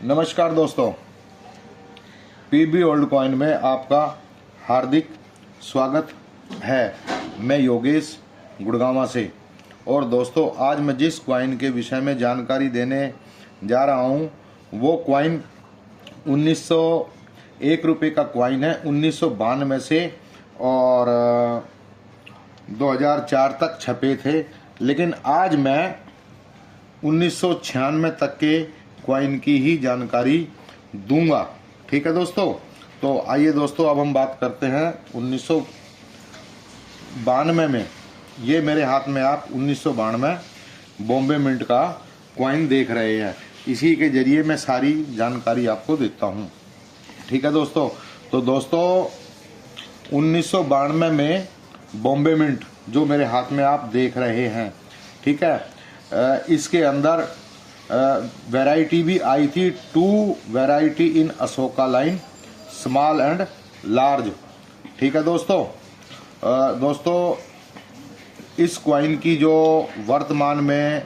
नमस्कार दोस्तों, PB old coin में आपका हार्दिक स्वागत है। मैं योगेश गुड़गांवा से। और दोस्तों, आज मैं जिस क्वाइन के विषय में जानकारी देने जा रहा हूं वो क्वाइन 1901 रुपये का क्वाइन है, 1992 से और 2004 तक छपे थे। लेकिन आज मैं 1996 तक के क्वाइन की ही जानकारी दूंगा। ठीक है दोस्तों, तो आइए दोस्तों, अब हम बात करते हैं 1992 में। ये मेरे हाथ में आप 1992 बॉम्बे मिंट का क्वाइन देख रहे हैं। इसी के जरिए मैं सारी जानकारी आपको देता हूँ। ठीक है दोस्तों, तो दोस्तों 1992 में बॉम्बे मिंट जो मेरे हाथ में आप देख रहे हैं, ठीक है, इसके अंदर वैरायटी भी आई थी, 2 variety in Ashoka line, small and large. ठीक है दोस्तों, इस क्वाइन की जो वर्तमान में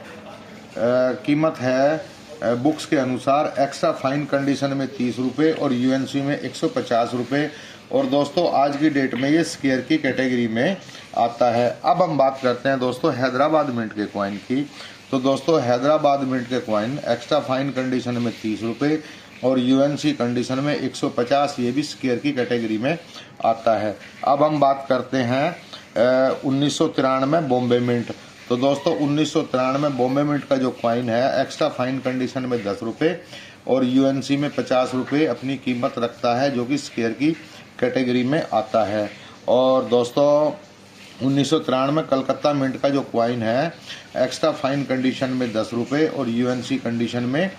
कीमत है बुक्स के अनुसार, एक्स्ट्रा फाइन कंडीशन में 30 रुपये और यूएनसी में 150 रुपये। और दोस्तों आज की डेट में ये स्क्वायर की कैटेगरी में आता है। अब हम बात करते हैं दोस्तों हैदराबाद मिंट के क्वाइन की। तो दोस्तों हैदराबाद मिंट के क्वाइन एक्स्ट्रा फाइन कंडीशन में 30 रुपये और यूएनसी कंडीशन में 150, ये भी स्क्वायर की कैटेगरी में आता है। अब हम बात करते हैं 1993 बॉम्बे मिंट। तो दोस्तों 1993 बॉम्बे मिंट का जो क्वाइन है एक्स्ट्रा फाइन कंडीशन में 10 रुपये और यूएनसी में 50 रुपये अपनी कीमत रखता है, जो कि स्क्वायर की कैटेगरी में आता है। और दोस्तों 1993 कलकत्ता मिंट का जो क्वाइन है एक्स्ट्रा फाइन कंडीशन में 10 रुपये और यूएनसी कंडीशन में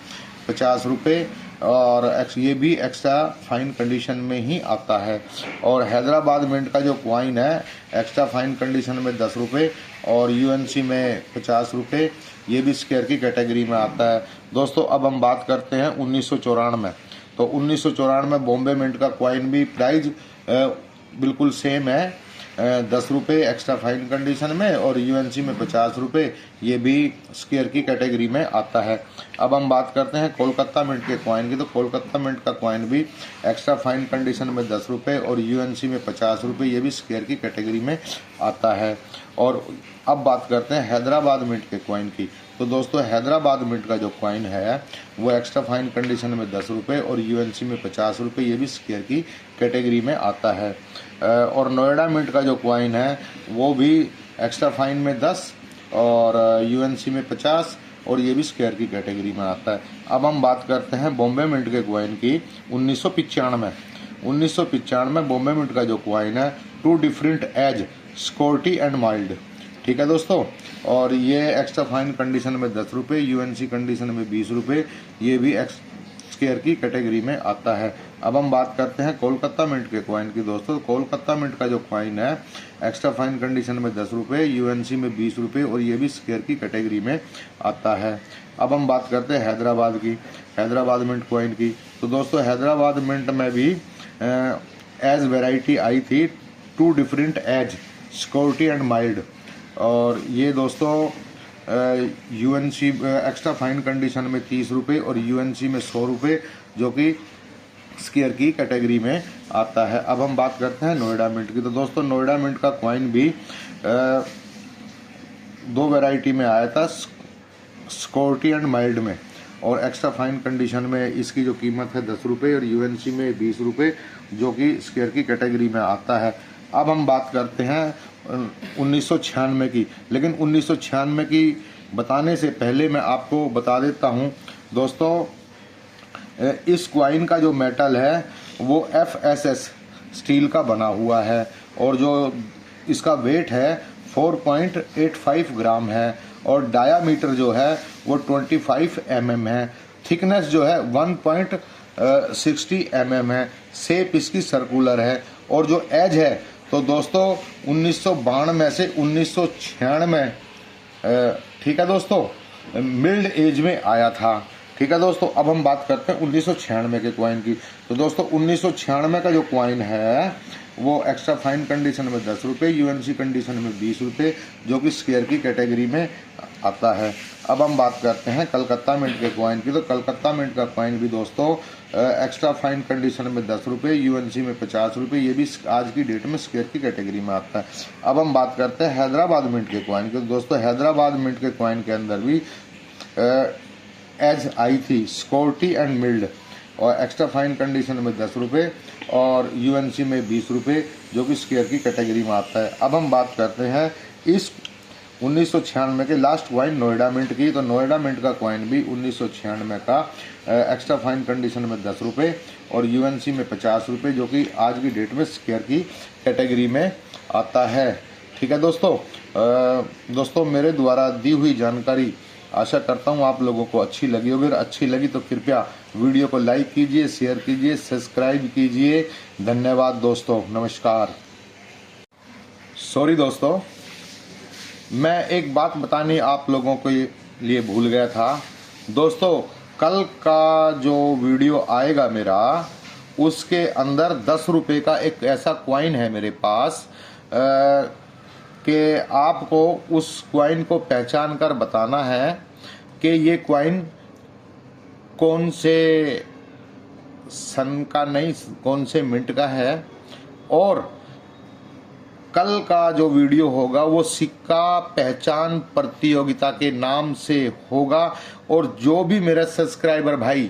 50 रुपये और ये भी एक्स्ट्रा फाइन कंडीशन में ही आता है। और हैदराबाद मिंट का जो क्वाइन है एक्स्ट्रा फाइन कंडीशन में 10 रुपये और यूएनसी में 50 रुपये, ये भी स्क्वायर की कैटेगरी में आता है। दोस्तों अब हम बात करते हैं 1994। तो 1994 बॉम्बे मिंट का क्वाइन भी प्राइस बिल्कुल सेम है, 10 रुपये एक्स्ट्रा फाइन कंडीशन में और यूएनसी में 50 रुपये, ये भी स्क्वायर की कैटेगरी में आता है। अब हम बात करते हैं कोलकाता मिंट के क्वाइन की। तो कोलकाता मिंट का क्वाइन भी एक्स्ट्रा फाइन कंडीशन में 10 रुपये और यूएनसी में 50 रुपये, ये भी स्क्वायर की कैटेगरी में आता है। और अब बात करते हैं हैदराबाद मिंट के क्वाइन की। तो दोस्तों हैदराबाद मिंट का जो क्वाइन है वो एक्स्ट्रा फाइन कंडीशन में 10 रुपये और यूएनसी में 50 रुपये, ये भी स्क्वायर की कैटेगरी में आता है। और नोएडा मिंट का जो क्वाइन है वो भी एक्स्ट्रा फाइन में 10 और यूएनसी में 50 और ये भी स्क्वायर की कैटेगरी में आता है। अब हम बात करते हैं बॉम्बे मिंट के क्वाइन की 1995 बॉम्बे मिंट का जो क्वाइन है 2 different edge, security and mild. ठीक है दोस्तों, और ये एक्स्ट्रा फाइन कंडीशन में 10 रुपये, यूएनसी कंडीशन में 20 रुपये, ये भी स्क्वायर की कैटेगरी में आता है। अब हम बात करते हैं कोलकाता मिंट के क्वाइन की। दोस्तों कोलकाता मिंट का जो क्वाइन है एक्स्ट्रा फाइन कंडीशन में 10 रुपये, यूएनसी में 20 रुपये और ये भी स्क्वायर की कैटेगरी में आता है। अब हम बात करते हैं हैदराबाद की, हैदराबाद मिंट क्वाइन की। तो दोस्तों हैदराबाद मिंट में भी एज वेराइटी आई थी, 2 different edge, security and mild. और ये दोस्तों यूएनसी एक्स्ट्रा फाइन कंडीशन में 30 रुपये और यूएनसी में 100 रुपये, जो कि स्क्वायर की कैटेगरी में आता है। अब हम बात करते हैं नोएडा मिंट की। तो दोस्तों नोएडा मिंट का क्वाइन भी 2 वैरायटी में आया था, सिक्योरिटी एंड माइल्ड में, और एक्स्ट्रा फाइन कंडीशन में इसकी जो कीमत है 10 रुपये और यूएनसी में 20 रुपये, जो कि स्क्वायर की कैटेगरी में आता है। अब हम बात करते हैं 1996 की। लेकिन 1996 की बताने से पहले मैं आपको बता देता हूं दोस्तों, इस क्वाइन का जो मेटल है वो FSS स्टील का बना हुआ है और जो इसका वेट है 4.85 ग्राम है और डायामीटर जो है वो 25 mm है। थिकनेस जो है 1.60 mm है। शेप इसकी सर्कुलर है और जो एज है तो दोस्तों 1992 से 1996, ठीक है दोस्तों, मिल्ड एज में आया था। ठीक है दोस्तों, अब हम बात करते हैं 1996 के कॉइन की। तो दोस्तों 1996 का जो कॉइन है वो एक्स्ट्रा फाइन कंडीशन में 10 रुपये, यूएनसी कंडीशन में 20 रुपये, जो कि स्क्वायर की कैटेगरी में आता है। अब हम बात करते हैं कलकत्ता मिंट के कॉइन की। तो कलकत्ता मिंट का कॉइन भी दोस्तों एक्स्ट्रा फाइन कंडीशन में 10 रुपये, यूएनसी में 50 रुपये, ये भी आज की डेट में स्क्वायर की कैटेगरी में आता है। अब हम बात करते हैं हैदराबाद मिंट के कॉइन की। तो दोस्तों हैदराबाद मिंट के कॉइन के अंदर भी एज आई थी सिक्योरिटी एंड मिल्ड, और एक्स्ट्रा फाइन कंडीशन में 10 रुपये और यूएनसी में 20 रुपये, जो कि स्क्वायर की कैटेगरी में आता है। अब हम बात करते हैं इस 1996 के लास्ट कॉइन नोएडा मिंट की। तो नोएडा मिंट का कॉइन भी 1996 का एक्स्ट्रा फाइन कंडीशन में 10 रुपये और यूएनसी में 50 रुपये, जो कि आज की डेट में स्क्वायर की कैटेगरी में आता है। ठीक है दोस्तों, दोस्तों मेरे द्वारा दी हुई जानकारी आशा करता हूँ आप लोगों को अच्छी लगी होगी। अगर अच्छी लगी तो कृपया वीडियो को लाइक कीजिए, शेयर कीजिए, सब्सक्राइब कीजिए। धन्यवाद दोस्तों, नमस्कार। सॉरी दोस्तों, मैं एक बात बतानी आप लोगों के लिए भूल गया था। दोस्तों कल का जो वीडियो आएगा मेरा, उसके अंदर 10 रुपये का एक ऐसा कॉइन है मेरे पास कि आपको उस कॉइन को पहचान कर बताना है कि ये कॉइन कौन से सन का नहीं, कौन से मिंट का है। और कल का जो वीडियो होगा वो सिक्का पहचान प्रतियोगिता के नाम से होगा, और जो भी मेरा सब्सक्राइबर भाई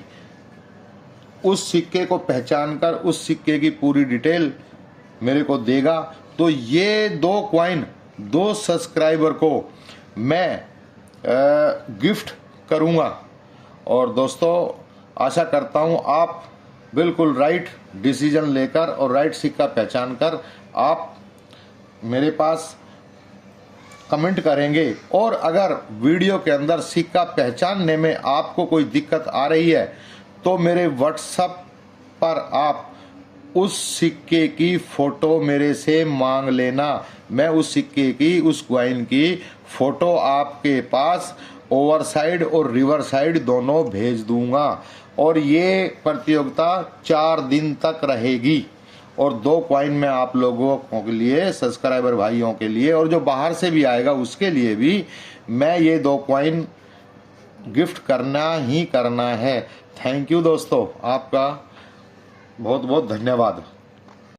उस सिक्के को पहचान कर उस सिक्के की पूरी डिटेल मेरे को देगा, तो ये 2 कॉइन 2 सब्सक्राइबर को मैं गिफ्ट करूंगा। और दोस्तों आशा करता हूं आप बिल्कुल राइट डिसीजन लेकर और राइट सिक्का पहचान कर आप मेरे पास कमेंट करेंगे। और अगर वीडियो के अंदर सिक्का पहचानने में आपको कोई दिक्कत आ रही है तो मेरे व्हाट्सएप पर आप उस सिक्के की फ़ोटो मेरे से मांग लेना। मैं उस सिक्के की, उस कॉइन की फ़ोटो आपके पास ओवर साइड और रिवर साइड दोनों भेज दूंगा। और ये प्रतियोगिता 4 दिन तक रहेगी, और 2 कॉइन मैं आप लोगों के लिए, सब्सक्राइबर भाइयों के लिए, और जो बाहर से भी आएगा उसके लिए भी मैं ये 2 कॉइन गिफ्ट करना ही करना है। थैंक यू दोस्तों, आपका बहुत बहुत धन्यवाद।